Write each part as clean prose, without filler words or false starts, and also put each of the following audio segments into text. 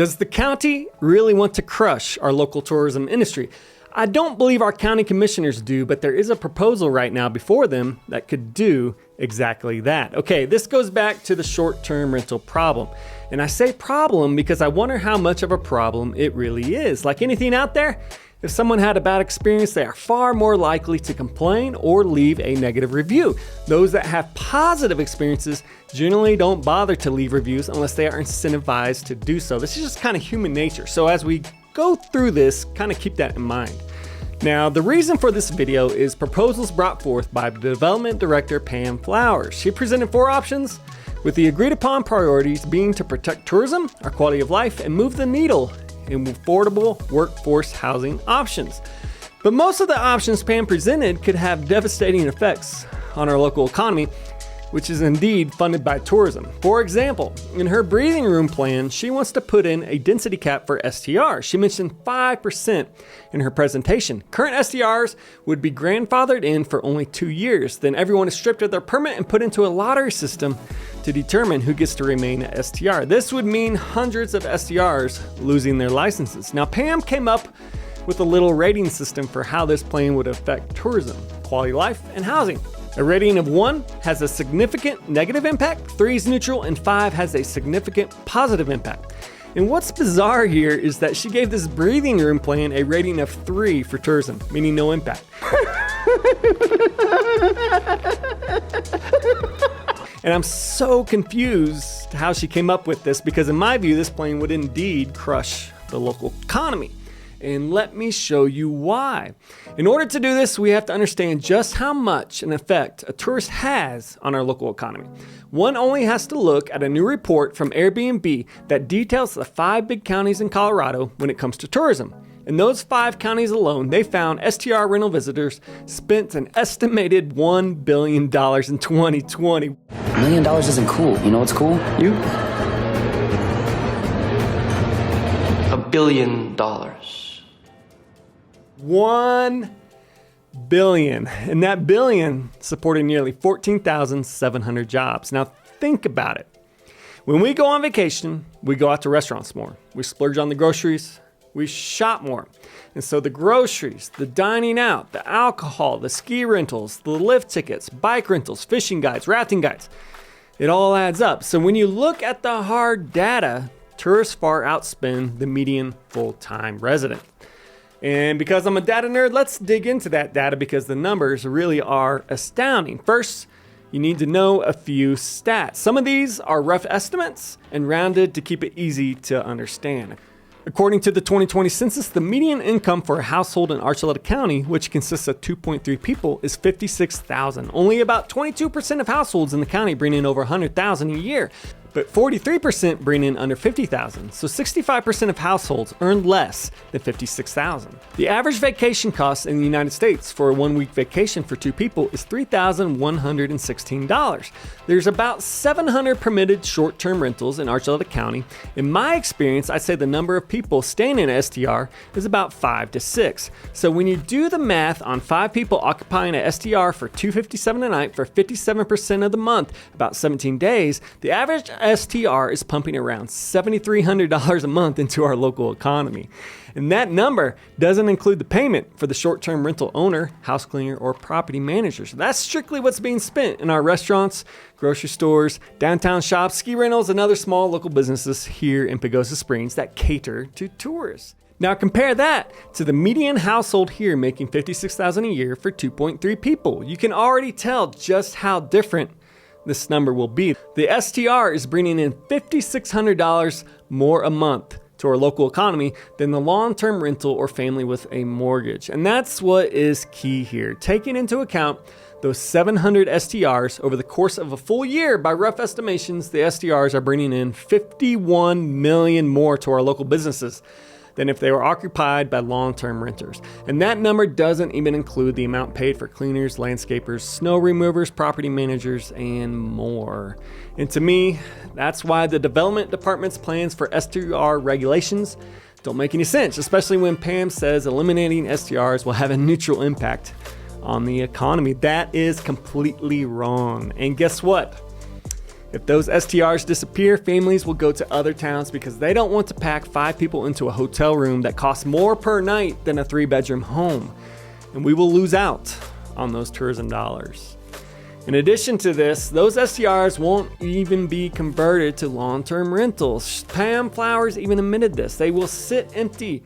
Does the county really want to crush our local tourism industry? I don't believe our county commissioners do, but there is a proposal right now before them that could do exactly that. Okay, this goes back to the short-term rental problem. And I say problem because I wonder how much of a problem it really is. Like anything out there, if someone had a bad experience, they are far more likely to complain or leave a negative review. Those that have positive experiences generally don't bother to leave reviews unless they are incentivized to do so. This is just kind of human nature. So as we go through this, kind of keep that in mind. Now, the reason for this video is proposals brought forth by Development Director Pam Flowers. She presented 4 options, with the agreed upon priorities being to protect tourism, our quality of life, and move the needle in affordable workforce housing options. But most of the options Pam presented could have devastating effects on our local economy, which is indeed funded by tourism. For example, in her breathing room plan, she wants to put in a density cap for STRs. She mentioned 5% in her presentation. Current STRs would be grandfathered in for only 2 years. Then everyone is stripped of their permit and put into a lottery system to determine who gets to remain at STR. This would mean hundreds of STRs losing their licenses. Now, Pam came up with a little rating system for how this plan would affect tourism, quality of life, and housing. A rating of 1 has a significant negative impact, 3 is neutral, and 5 has a significant positive impact. And what's bizarre here is that she gave this breathing room plan a rating of 3 for tourism, meaning no impact. And I'm so confused how she came up with this, because in my view, this plan would indeed crush the local economy. And let me show you why. In order to do this, we have to understand just how much an effect a tourist has on our local economy. One only has to look at a new report from Airbnb that details the 5 big counties in Colorado when it comes to tourism. In those 5 counties alone, they found STR rental visitors spent an estimated $1 billion in 2020. $1 million isn't cool. You know what's cool? You? $1 billion. 1 billion, and that billion supported nearly 14,700 jobs. Now think about it. When we go on vacation, we go out to restaurants more. We splurge on the groceries, we shop more. And so the groceries, the dining out, the alcohol, the ski rentals, the lift tickets, bike rentals, fishing guides, rafting guides, it all adds up. So when you look at the hard data, tourists far outspend the median full-time resident. And because I'm a data nerd, let's dig into that data because the numbers really are astounding. First, you need to know a few stats. Some of these are rough estimates and rounded to keep it easy to understand. According to the 2020 census, the median income for a household in Archuleta County, which consists of 2.3 people, is $56,000. Only about 22% of households in the county bring in over $100,000 a year, but 43% bring in under $50,000. So 65% of households earn less than $56,000. The average vacation cost in the United States for a 1-week vacation for 2 people is $3,116. There's about 700 permitted short-term rentals in Archuleta County. In my experience, I'd say the number of people staying in a STR is about 5 to 6. So when you do the math on 5 people occupying a STR for $257 a night for 57% of the month, about 17 days, the average STR is pumping around $7,300 a month into our local economy. And that number doesn't include the payment for the short-term rental owner, house cleaner, or property manager. So that's strictly what's being spent in our restaurants, grocery stores, downtown shops, ski rentals, and other small local businesses here in Pagosa Springs that cater to tourists. Now compare that to the median household here making $56,000 a year for 2.3 people. You can already tell just how different this number will be. The STR is bringing in $5,600 more a month to our local economy than the long-term rental or family with a mortgage. And that's what is key here. Taking into account those 700 STRs over the course of a full year, by rough estimations, the STRs are bringing in $51 million more to our local businesses than if they were occupied by long-term renters. And that number doesn't even include the amount paid for cleaners, landscapers, snow removers, property managers, and more. And to me, that's why the development department's plans for STR regulations don't make any sense, especially when Pam says eliminating STRs will have a neutral impact on the economy. That is completely wrong. And guess what? If those STRs disappear, families will go to other towns because they don't want to pack 5 people into a hotel room that costs more per night than a 3-bedroom home. And we will lose out on those tourism dollars. In addition to this, those STRs won't even be converted to long-term rentals. Pam Flowers even admitted this. They will sit empty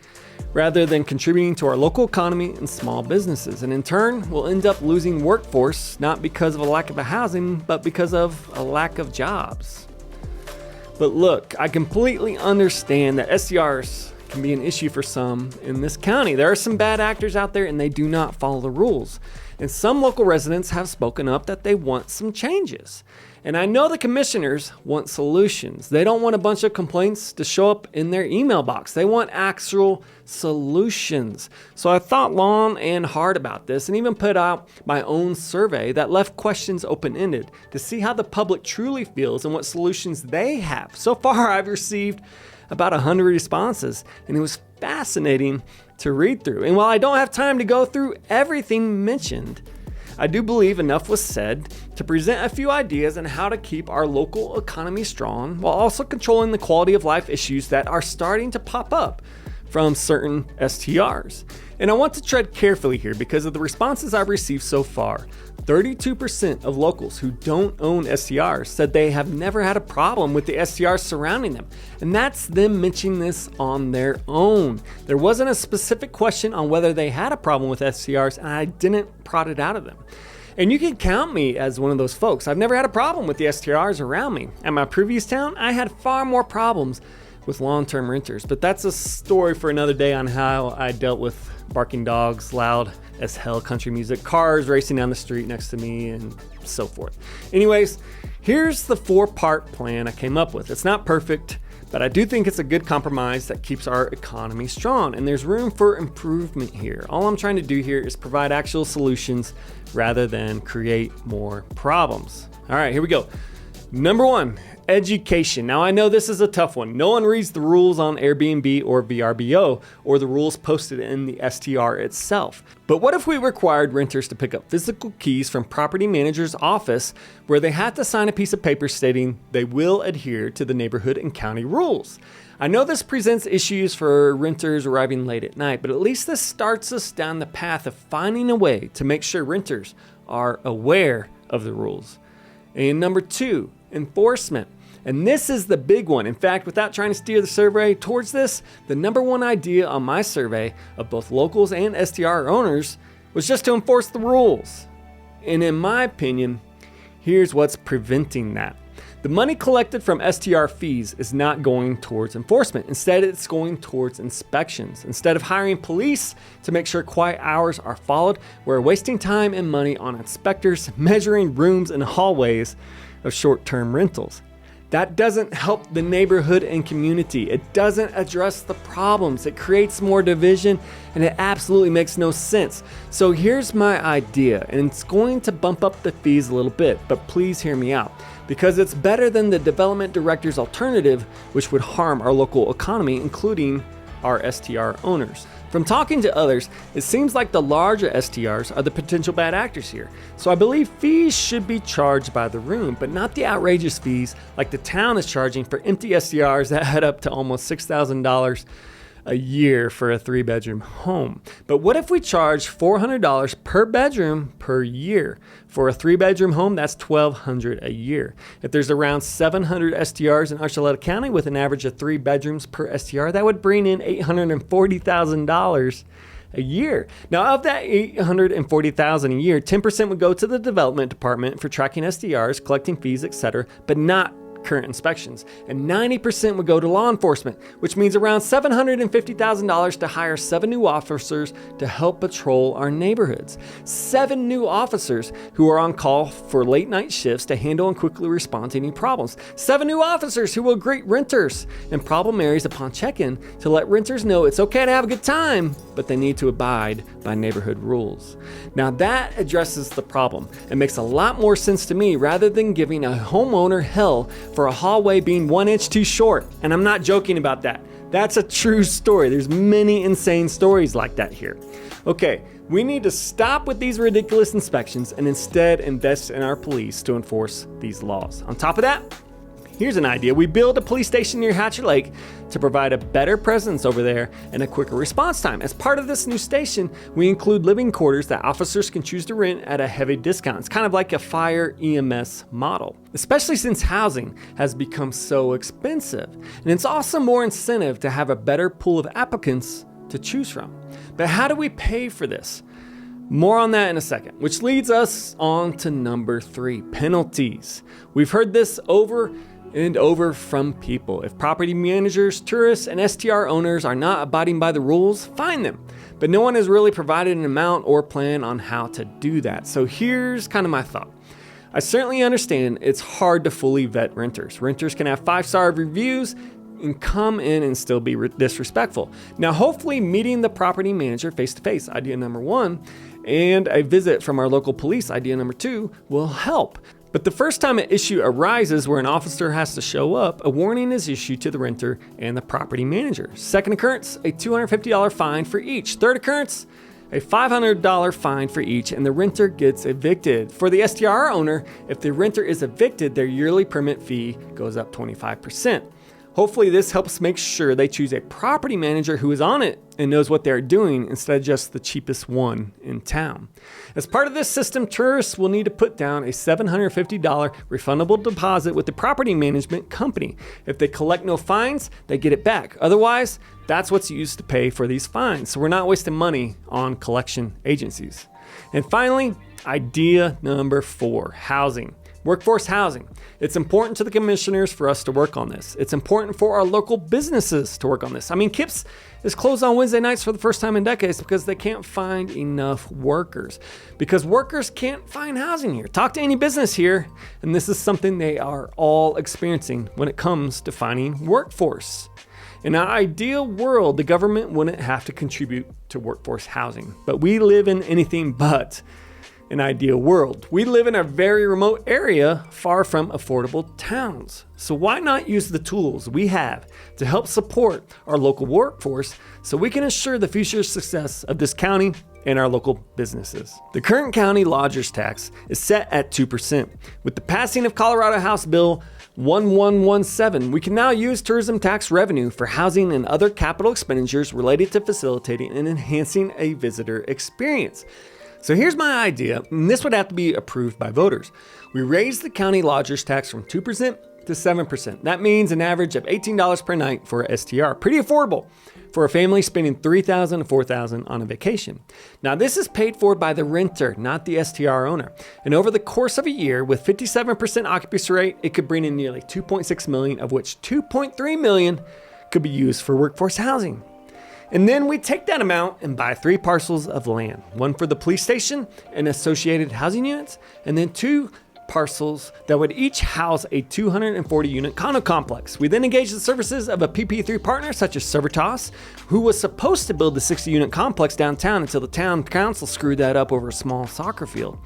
rather than contributing to our local economy and small businesses. And in turn, we'll end up losing workforce, not because of a lack of housing, but because of a lack of jobs. But look, I completely understand that STRs can be an issue for some in this county. There are some bad actors out there and they do not follow the rules. And some local residents have spoken up that they want some changes. And I know the commissioners want solutions. They don't want a bunch of complaints to show up in their email box. They want actual solutions. So I thought long and hard about this and even put out my own survey that left questions open-ended to see how the public truly feels and what solutions they have. So far, I've received about 100 responses, and it was fascinating to read through. And while I don't have time to go through everything mentioned, I do believe enough was said to present a few ideas on how to keep our local economy strong while also controlling the quality of life issues that are starting to pop up from certain STRs. And I want to tread carefully here because of the responses I've received so far. 32% of locals who don't own STRs said they have never had a problem with the STRs surrounding them. And that's them mentioning this on their own. There wasn't a specific question on whether they had a problem with STRs, and I didn't prod it out of them. And you can count me as one of those folks. I've never had a problem with the STRs around me. At my previous town, I had far more problems with long-term renters, but that's a story for another day on how I dealt with barking dogs, loud as hell country music, cars racing down the street next to me, and so forth. Anyways, here's the 4-part plan I came up with. It's not perfect, but I do think it's a good compromise that keeps our economy strong, and there's room for improvement here. All I'm trying to do here is provide actual solutions rather than create more problems. All right, here we go. Number 1, education. Now I know this is a tough one. No one reads the rules on Airbnb or VRBO or the rules posted in the STR itself. But what if we required renters to pick up physical keys from property manager's office where they have to sign a piece of paper stating they will adhere to the neighborhood and county rules? I know this presents issues for renters arriving late at night, but at least this starts us down the path of finding a way to make sure renters are aware of the rules. And number 2, enforcement. And this is the big one. In fact, without trying to steer the survey towards this, the number 1 idea on my survey of both locals and STR owners was just to enforce the rules. And in my opinion, here's what's preventing that. The money collected from STR fees is not going towards enforcement. Instead, it's going towards inspections. Instead of hiring police to make sure quiet hours are followed, we're wasting time and money on inspectors measuring rooms and hallways of short-term rentals. That doesn't help the neighborhood and community. It doesn't address the problems. It creates more division, and it absolutely makes no sense. So here's my idea, and it's going to bump up the fees a little bit, but please hear me out, because it's better than the development director's alternative, which would harm our local economy, including our STR owners. From talking to others, it seems like the larger STRs are the potential bad actors here. So I believe fees should be charged by the room, but not the outrageous fees like the town is charging for empty STRs that add up to almost $6,000 a year for a 3-bedroom home. But what if we charge $400 per bedroom per year? For a 3-bedroom home, that's $1,200 a year. If there's around 700 STRs in Archuleta County with an average of 3 bedrooms per STR, that would bring in $840,000 a year. Now, of that $840,000 a year, 10% would go to the development department for tracking STRs, collecting fees, etc., but not current inspections, and 90% would go to law enforcement, which means around $750,000 to hire 7 new officers to help patrol our neighborhoods. 7 new officers who are on call for late night shifts to handle and quickly respond to any problems. 7 new officers who will greet renters in problem areas upon check-in to let renters know it's okay to have a good time, but they need to abide by neighborhood rules. Now that addresses the problem and makes a lot more sense to me rather than giving a homeowner hell for a hallway being 1 inch too short. And I'm not joking about that. That's a true story. There's many insane stories like that here. Okay, we need to stop with these ridiculous inspections and instead invest in our police to enforce these laws. On top of that, here's an idea. We build a police station near Hatcher Lake to provide a better presence over there and a quicker response time. As part of this new station, we include living quarters that officers can choose to rent at a heavy discount. It's kind of like a fire EMS model, especially since housing has become so expensive. And it's also more incentive to have a better pool of applicants to choose from. But how do we pay for this? More on that in a second, which leads us on to number 3, penalties. We've heard this over and over from people. If property managers, tourists, and STR owners are not abiding by the rules, fine them. But no one has really provided an amount or plan on how to do that. So here's kind of my thought. I certainly understand it's hard to fully vet renters. Renters can have 5-star reviews and come in and still be disrespectful. Now, hopefully meeting the property manager face-to-face, idea number 1, and a visit from our local police, idea number 2, will help. But the first time an issue arises where an officer has to show up, a warning is issued to the renter and the property manager. Second occurrence, a $250 fine for each. Third occurrence, a $500 fine for each, and the renter gets evicted. For the STR owner, if the renter is evicted, their yearly permit fee goes up 25%. Hopefully this helps make sure they choose a property manager who is on it and knows what they're doing instead of just the cheapest one in town. As part of this system, tourists will need to put down a $750 refundable deposit with the property management company. If they collect no fines, they get it back. Otherwise, that's what's used to pay for these fines. So we're not wasting money on collection agencies. And finally, idea number 4, housing. Workforce housing. It's important to the commissioners for us to work on this. It's important for our local businesses to work on this. I mean, Kips is closed on Wednesday nights for the first time in decades because they can't find enough workers. Because workers can't find housing here. Talk to any business here, and this is something they are all experiencing when it comes to finding workforce. In our ideal world, the government wouldn't have to contribute to workforce housing, but we live in anything but an ideal world. We live in a very remote area far from affordable towns. So why not use the tools we have to help support our local workforce so we can assure the future success of this county and our local businesses? The current county lodgers tax is set at 2%. With the passing of Colorado House Bill 1117, we can now use tourism tax revenue for housing and other capital expenditures related to facilitating and enhancing a visitor experience. So here's my idea, and this would have to be approved by voters. We raise the county lodgers tax from 2% to 7%. That means an average of $18 per night for a STR. Pretty affordable for a family spending $3,000 to $4,000 on a vacation. Now this is paid for by the renter, not the STR owner. And over the course of a year with 57% occupancy rate, it could bring in nearly $2.6 million, of which $2.3 million could be used for workforce housing. And then we take that amount and buy 3 parcels of land, one for the police station and associated housing units, and then 2 parcels that would each house a 240 unit condo complex. We then engage the services of a PP3 partner such as Servitas, who was supposed to build the 60 unit complex downtown until the town council screwed that up over a small soccer field.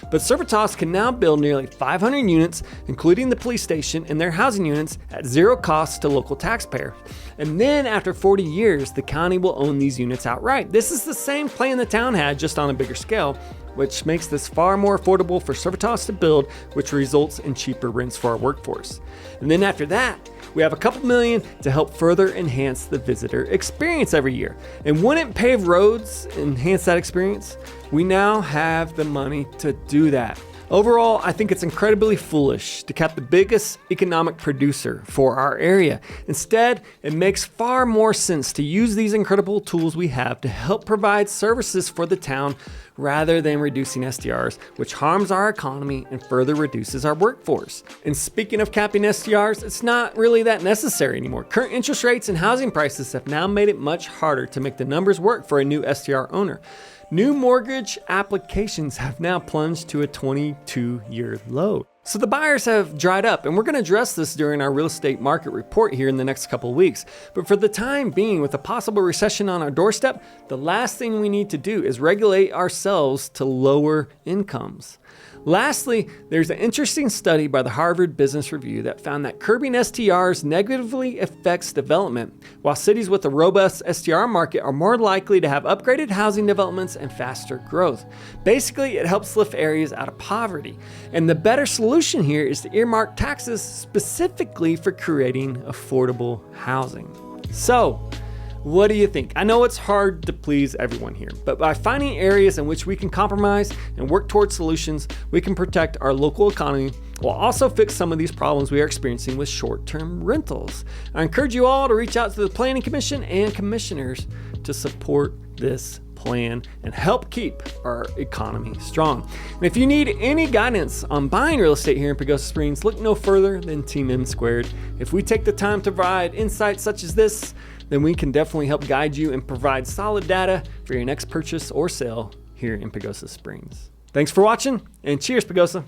But Servitas can now build nearly 500 units, including the police station and their housing units, at zero cost to local taxpayers. And then after 40 years, the county will own these units outright. This is the same plan the town had, just on a bigger scale, which makes this far more affordable for Servitas to build, which results in cheaper rents for our workforce. And then after that, we have a couple million to help further enhance the visitor experience every year. And wouldn't paved roads enhance that experience? We now have the money to do that. Overall, I think it's incredibly foolish to cap the biggest economic producer for our area. Instead, it makes far more sense to use these incredible tools we have to help provide services for the town rather than reducing STRs, which harms our economy and further reduces our workforce. And speaking of capping STRs, it's not really that necessary anymore. Current interest rates and housing prices have now made it much harder to make the numbers work for a new STR owner. New mortgage applications have now plunged to a 22-year low. So the buyers have dried up, and we're going to address this during our real estate market report here in the next couple of weeks. But for the time being, with a possible recession on our doorstep, the last thing we need to do is regulate ourselves to lower incomes. Lastly, there's an interesting study by the Harvard Business Review that found that curbing STRs negatively affects development, while cities with a robust STR market are more likely to have upgraded housing developments and faster growth. Basically, it helps lift areas out of poverty. And the better solution here is to earmark taxes specifically for creating affordable housing. So, what do you think? I know it's hard to please everyone here, but by finding areas in which we can compromise and work towards solutions, we can protect our local economy while also fix some of these problems we are experiencing with short-term rentals. I encourage you all to reach out to the Planning Commission and commissioners to support this plan and help keep our economy strong. And if you need any guidance on buying real estate here in Pagosa Springs, look no further than Team M Squared. If we take the time to provide insights such as this, then we can definitely help guide you and provide solid data for your next purchase or sale here in Pagosa Springs. Thanks for watching, and cheers, Pagosa.